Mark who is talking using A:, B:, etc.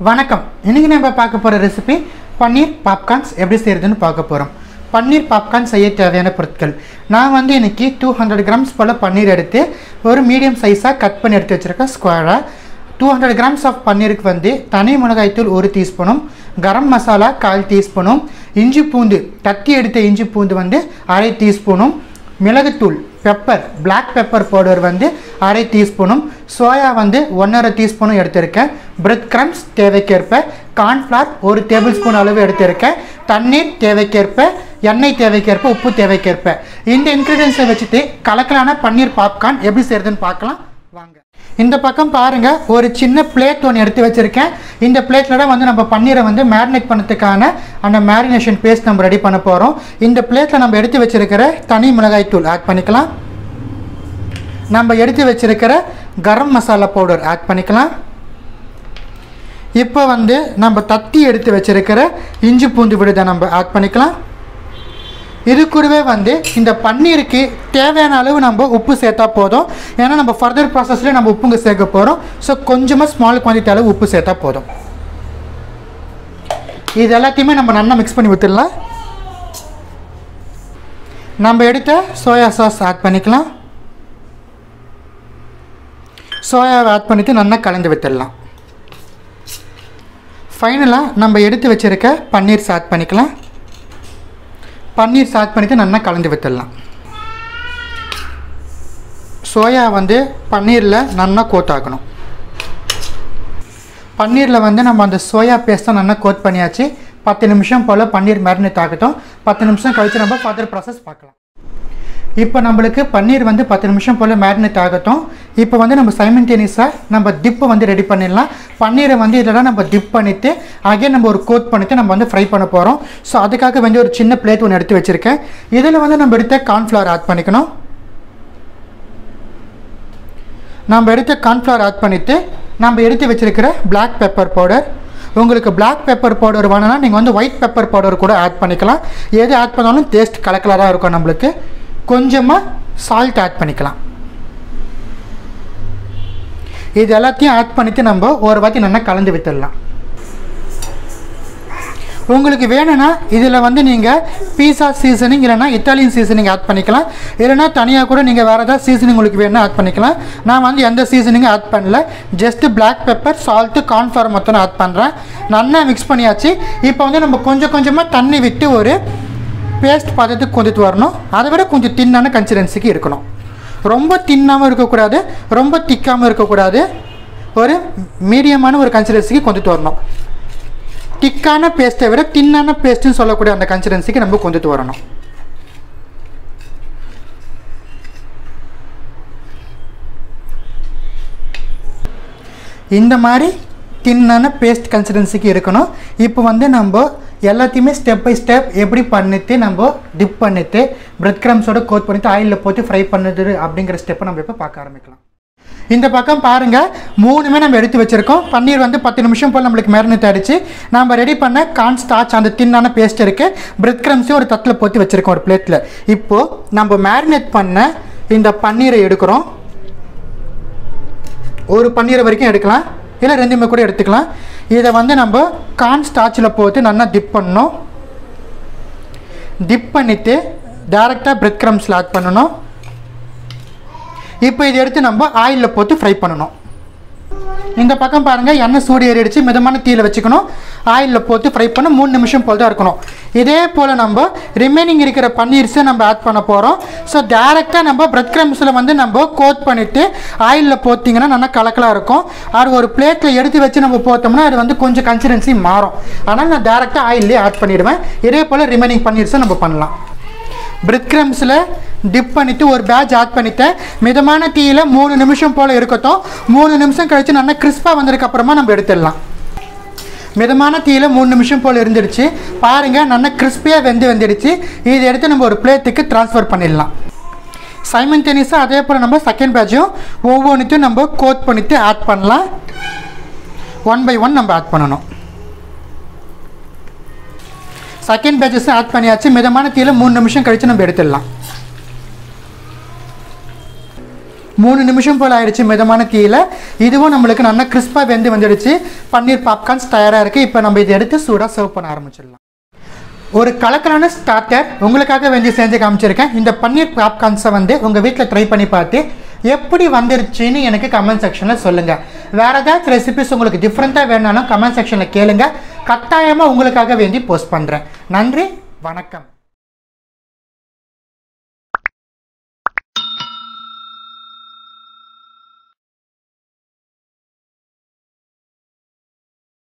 A: வணக்கம். இன்னைக்கு நம்ம பார்க்க போற ரெசிபி பன்னீர் பாப்கார்ன்ஸ் எப்படி செய்யறதுன்னு பார்க்க போறோம். பன்னீர் பாப்கார்ன் செய்ய தேவையான பொருட்கள் நான் வந்து இன்னைக்கு 200 கிராம்ஸ் போல பன்னீர் எடுத்து ஒரு மீடியம் சைஸா கட் பண்ணி எடுத்து வச்சிருக்கேன் ஸ்கொயரா. 200 கிராம்ஸ் ஆஃப் பன்னீருக்கு வந்து தனி மிளகாய் தூள் 1 டீஸ்பூனும், கரம் மசாலா 1/4 டீஸ்பூனும், இஞ்சி பூண்டு தட்டி எடுத்த இஞ்சி பூண்டு வந்து 1/2 டீஸ்பூனும், மிளகுத்தூள் பெப்பர் பிளாக் பெப்பர் பவுடர் வந்து 1/2 டீஸ்பூனும், சோயா வந்து 1/2 டீஸ்பூனும் எடுத்திருக்கேன், பிரெட் கிரம்ஸ் தேவைக்கேற்ப, கார்ன்ஃப்ளவர் 1 டேபிள் ஸ்பூன் அளவு எடுத்திருக்கேன், தண்ணீர் தேவைக்கேற்ப, எண்ணெய் தேவைக்கேற்ப, உப்பு தேவைக்கேற்ப. இந்த இன்க்ரீடியன்ஸை வச்சுட்டு கலக்கலான பன்னீர் பாப்கார்ன் எப்படி செய்யறதுன்னு பார்க்கலாம் வாங்க. இந்த பக்கம் பாருங்க, ஒரு சின்ன பிளேட் ஒன்று எடுத்து வச்சிருக்கேன். இந்த பிளேட்ல தான் வந்து நம்ம பன்னீரை வந்து மேரினேட் பண்ணதுக்கான அந்த மேரினேஷன் பேஸ்ட் நம்ம ரெடி பண்ண போறோம். இந்த பிளேட்ல நம்ம எடுத்து வச்சிருக்கிற தனி மிளகாய் தூள் ஆட் பண்ணிக்கலாம். நம்ம எடுத்து வச்சிருக்கிற கரம் மசாலா பவுடர் ஆட் பண்ணிக்கலாம். இப்போ வந்து நம்ம தட்டி எடுத்து வச்சிருக்கிற இஞ்சி பூண்டு விழுதை நம்ம ஆட் பண்ணிக்கலாம். இது கூடவே வந்து இந்த பன்னீருக்கு தேவையான அளவு நம்ம உப்பு சேர்த்தா போதும். ஏன்னா நம்ம ஃபர்தர் ப்ராசஸில் நம்ம உப்புங்க சேர்க்க போகிறோம். ஸோ கொஞ்சமாக ஸ்மால் குவான்டிட்டி அளவு உப்பு சேர்த்தா போதும். இது எல்லாத்தையுமே நம்ம நல்லா மிக்ஸ் பண்ணி விட்டுடலாம். நம்ம எடுத்த சோயா சாஸ் ஆட் பண்ணிக்கலாம். சோயாவை ஆட் பண்ணிவிட்டு நல்லா கலந்து விட்டுடலாம். ஃபைனலாக நம்ம எடுத்து வச்சுருக்க பன்னீர் ஆட் பண்ணிக்கலாம். பன்னீர் ஆட் பண்ணிவிட்டு நல்லா கலந்து விட்டுடலாம். சோயா வந்து பன்னீரில் நல்லா கோட் ஆகணும். பன்னீரில் வந்து நம்ம அந்த சோயா பேஸ்ட்டை நல்லா கோட் பண்ணியாச்சு. 10 நிமிஷம் போல் பன்னீர் மேரினேட் ஆகட்டும். 10 நிமிஷம் கழித்து நம்ம ஃபர்தர் ப்ராசஸ் பார்க்கலாம். இப்போ நம்மளுக்கு பன்னீர் வந்து 10 நிமிஷம் போல் மேரினேட் ஆகட்டும். இப்போ வந்து நம்ம சைமல்டேனியஸாக நம்ம டிப்பை வந்து ரெடி பண்ணிடலாம். பன்னீரை வந்து இதெல்லாம் நம்ம டிப் பண்ணிவிட்டு அகைன் நம்ம ஒரு கோட் பண்ணிவிட்டு நம்ம வந்து ஃப்ரை பண்ண போகிறோம். ஸோ அதுக்காக வந்து ஒரு சின்ன பிளேட் ஒன்று எடுத்து வச்சுருக்கேன். இதில் வந்து நம்ம எடுத்த கார்ன்ஃப்ளவர் ஆட் பண்ணிக்கணும். நம்ம எடுத்த கார்ன்ஃப்ளவர் ஆட் பண்ணிவிட்டு நம்ம எடுத்து வச்சுருக்கிற பிளாக் பெப்பர் பவுடர். உங்களுக்கு பிளாக் பெப்பர் பவுடர் வேணும்னா நீங்கள் வந்து ஒயிட் பெப்பர் பவுடர் கூட ஆட் பண்ணிக்கலாம். எது ஆட் பண்ணாலும் டேஸ்ட் கலக்கலாக இருக்கும். நம்மளுக்கு கொஞ்சமாக சால்ட் ஆட் பண்ணிக்கலாம். இது எல்லாத்தையும் ஆட் பண்ணிவிட்டு நம்ம ஒரு வாட்டி நல்லா கலந்து விட்டுடலாம். உங்களுக்கு வேணும்னா இதில் வந்து நீங்கள் பீஸா சீசனிங் இல்லைனா இட்டாலியன் சீசனிங் ஆட் பண்ணிக்கலாம். இல்லைனா தனியாக கூட நீங்கள் வேறு ஏதாவது சீசனிங் உங்களுக்கு வேணும்னா ஆட் பண்ணிக்கலாம். நான் வந்து எந்த சீசனிங்கும் ஆட் பண்ணல. Just black pepper, salt, cornflour மொத்தம் ஆட் பண்ணுறேன். நல்லா மிக்ஸ் பண்ணியாச்சு. இப்போ வந்து நம்ம கொஞ்சம் கொஞ்சமாக தண்ணி விட்டு ஒரு பேஸ்ட் பதத்துக்கு கொண்டுட்டு வரணும். அதை விட கொஞ்சம் தின்னான கன்சிஸ்டன்சிக்கு இருக்கணும். ரொம்ப தின்னாமல் இருக்கக்கூடாது, ரொம்ப திக்காமல் இருக்கக்கூடாது. ஒரு மீடியமான ஒரு கன்சிஸ்டன்சிக்கு கொண்டுட்டு வரணும். திக்கான பேஸ்ட்டை விட தின்னான பேஸ்ட்டுன்னு சொல்லக்கூடிய அந்த கன்சிஸ்டன்சிக்கு நம்ம கொண்டுட்டு வரணும். இந்த மாதிரி தின்னான பேஸ்ட் கன்சிஸ்டன்சிக்கு இருக்கணும். இப்போ வந்து நம்ம எல்லாத்தையுமே ஸ்டெப் பை ஸ்டெப் எப்படி பண்ணிட்டு நம்ம டிப் பண்ணிட்டு பிரெட் கிரம்ஸோட கோட் பண்ணிட்டு ஆயிலில் போட்டு ஃப்ரை பண்ணுது அப்படிங்கிற ஸ்டெப்பை நம்ம இப்போ பார்க்க ஆரம்பிக்கலாம். இந்த பக்கம் பாருங்கள், 3மே நம்ம எடுத்து வச்சுருக்கோம். பன்னீர் வந்து 10 நிமிஷம் போல் நம்மளுக்கு மேரினேட் ஆகிடுச்சு. நம்ம ரெடி பண்ண கார்ன் ஸ்டார்ச் அந்த தின்னான பேஸ்ட் இருக்குது. பிரெட் கிரம்ஸையும் ஒரு தட்டில் போட்டு வச்சுருக்கோம் ஒரு பிளேட்டில். இப்போது நம்ம மேரினேட் பண்ண இந்த பன்னீரை எடுக்கிறோம். ஒரு பன்னீரை வரைக்கும் எடுக்கலாம், இல்லை 2மே கூட எடுத்துக்கலாம். இதை வந்து நம்ம கார்ன் ஸ்டார்ச்சில் போட்டு நல்லா டிப் பண்ணணும். டிப் பண்ணிவிட்டு டேரெக்டாக பிரெட் கிரம்ஸில் ஆட் பண்ணணும். இப்போ இதை எடுத்து நம்ம ஆயிலில் போட்டு ஃப்ரை பண்ணணும். இந்த பக்கம் பாருங்கள், எண்ணெய் சூடு ஏறிடுச்சு. மிதமான தீயில் வச்சுக்கணும். ஆயிலில் போட்டு ஃப்ரை பண்ண 3 நிமிஷம் போல் தான் இருக்கணும். இதே போல் நம்ம ரிமைனிங் இருக்கிற பன்னீர்ஸை நம்ம ஆட் பண்ண போகிறோம். ஸோ டேரெக்டாக நம்ம பிரெட் கிரம்ஸில் வந்து நம்ம கோட் பண்ணிவிட்டு ஆயிலில் போட்டிங்கன்னா நல்லா கலக்கலாக இருக்கும். அது ஒரு பிளேட்டில் எடுத்து வச்சு நம்ம போட்டோம்னா அது வந்து கொஞ்சம் கன்சிஸ்டன்சி மாறும். ஆனால் நான் டேரெக்டாக ஆயிலே ஆட் பண்ணிடுவேன். இதே போல் ரிமைனிங் பன்னீர்ஸை நம்ம பண்ணலாம். பிரெட் கிரம்ஸில் டிப் பண்ணிவிட்டு ஒரு பேட்ச் ஆட் பண்ணிவிட்டேன். மிதமான தீயில் 3 நிமிஷம் போல் இருக்கட்டும். 3 நிமிஷம் கழித்து நல்லா கிறிஸ்பாக வந்ததுக்கப்புறமா நம்ம எடுத்துடலாம். மிதமான தீயில் 3 நிமிஷம் போல் இருந்துடுச்சு. பாருங்கள், நல்லா கிறிஸ்பியாக வந்துடுச்சு. இதை எடுத்து நம்ம ஒரு பிளேட்டுக்கு ட்ரான்ஸ்ஃபர் பண்ணிடலாம். சைமல்டேனியஸாக அதே போல் நம்ம செகண்ட் பேட்சும் ஒவ்வொன்றுத்தையும் நம்ம கோட் பண்ணிவிட்டு ஆட் பண்ணலாம். 1 by 1 நம்ம ஆட் பண்ணணும். செகண்ட் பேட்சஸ் ஆட் பண்ணியாச்சு. மிதமான தீயில் 3 நிமிஷம் கழித்து நம்ம எடுத்துடலாம். 3 நிமிஷம் போல் ஆயிடுச்சு மிதமான தீயில். இதுவும் நம்மளுக்கு நல்லா கிறிஸ்பாக வெந்து வந்துடுச்சு. பன்னீர் பாப்கார்ன்ஸ் தயாராக இருக்குது. இப்போ நம்ம இதை எடுத்து சூடாக சர்வ் பண்ண ஆரம்பிச்சிடலாம். ஒரு கலக்கலான ஸ்டார்டர் உங்களுக்காக வந்து செஞ்சு காமிச்சிருக்கேன். இந்த பன்னீர் பாப்கார்ன்ஸை வந்து உங்கள் வீட்டில் ட்ரை பண்ணி பார்த்து எப்படி வந்துருச்சுன்னு எனக்கு கமெண்ட் செக்ஷனில் சொல்லுங்கள். வேறு ஏதாச்சும் ரெசிபிஸ் உங்களுக்கு டிஃப்ரெண்ட்டாக வேணுனாலும் கமெண்ட் செக்ஷனில் கேளுங்க. கட்டாயமாக உங்களுக்காக வேண்டி போஸ்ட் பண்ணுறேன். நன்றி, வணக்கம்.